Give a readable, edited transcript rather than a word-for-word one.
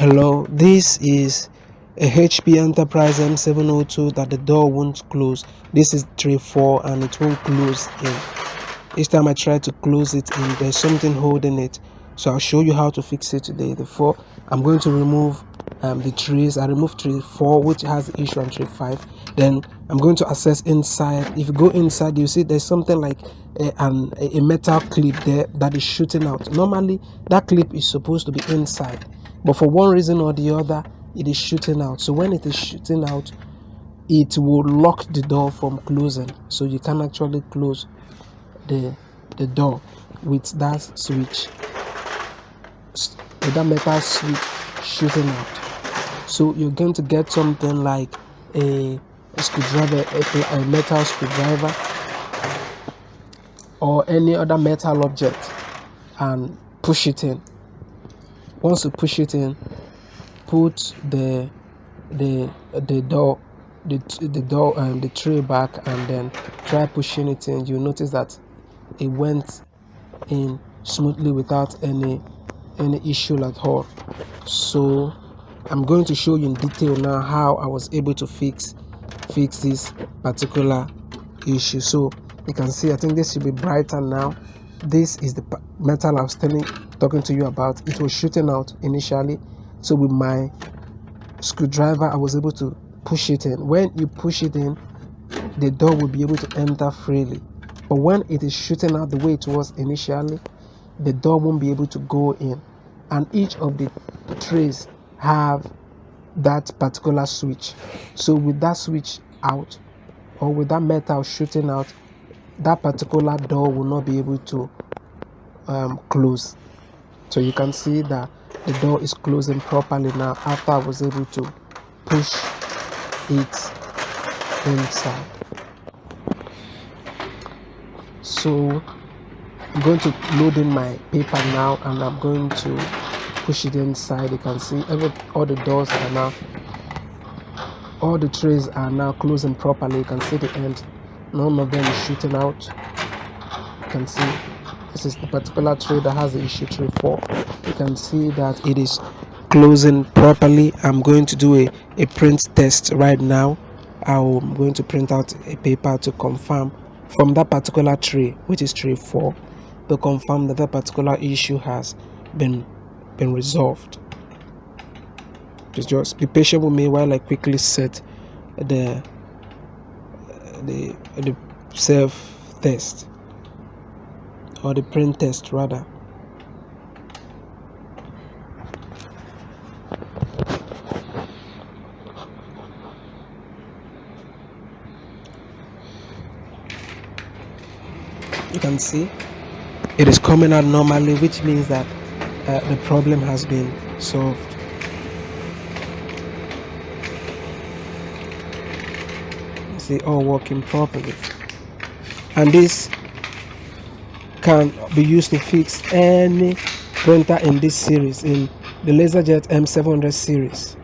Hello, this is a HP Enterprise M702 that the door won't close. This is tray 4 and it won't close in. Each time I try to close it in, there's something holding it. So I'll show you how to fix it today. I'm going to remove the trays. I removed tray 4 which has the issue on tray 5. Then I'm going to access inside. If you go inside, you see there's something like a metal clip there that is shooting out. Normally that clip is supposed to be inside, but for one reason or the other it is shooting out. So when it is shooting out, it will lock the door from closing, so you can actually close the door with that switch, with that metal switch shooting out. So you're going to get something like a screwdriver, a metal screwdriver or any other metal object, and push it in. Once you push it in, put the tray back and then try pushing it in. You'll notice that it went in smoothly without any issue at all. So I'm going to show you in detail now how I was able to fix this particular issue. So you can see, I think this should be brighter now. This is the metal I was talking to you about. It was shooting out initially, so with my screwdriver I was able to push it in. When you push it in, the door will be able to enter freely, but when it is shooting out the way it was initially, the door won't be able to go in. And each of the trays have that particular switch. So with that switch out, or with that metal shooting out, that particular door will not be able to close. So you can see that the door is closing properly now after I was able to push it inside. So I'm going to load in my paper now and I'm going to push it inside. You can see all the doors are now, all the trays are now closing properly. You can see the end, none of them is shooting out. You can see this is the particular tray that has the issue, tray 4. You can see that it is closing properly. I'm going to do a print test right now. I'm going to print out a paper to confirm from that particular tray, which is tray 4, to confirm that that particular issue has been resolved. Just be patient with me while I quickly set the self test, or the print test rather. You can see it is coming out normally, which means that the problem has been solved. You see, all working properly, and this can be used to fix any printer in this series, in the LaserJet M700 series.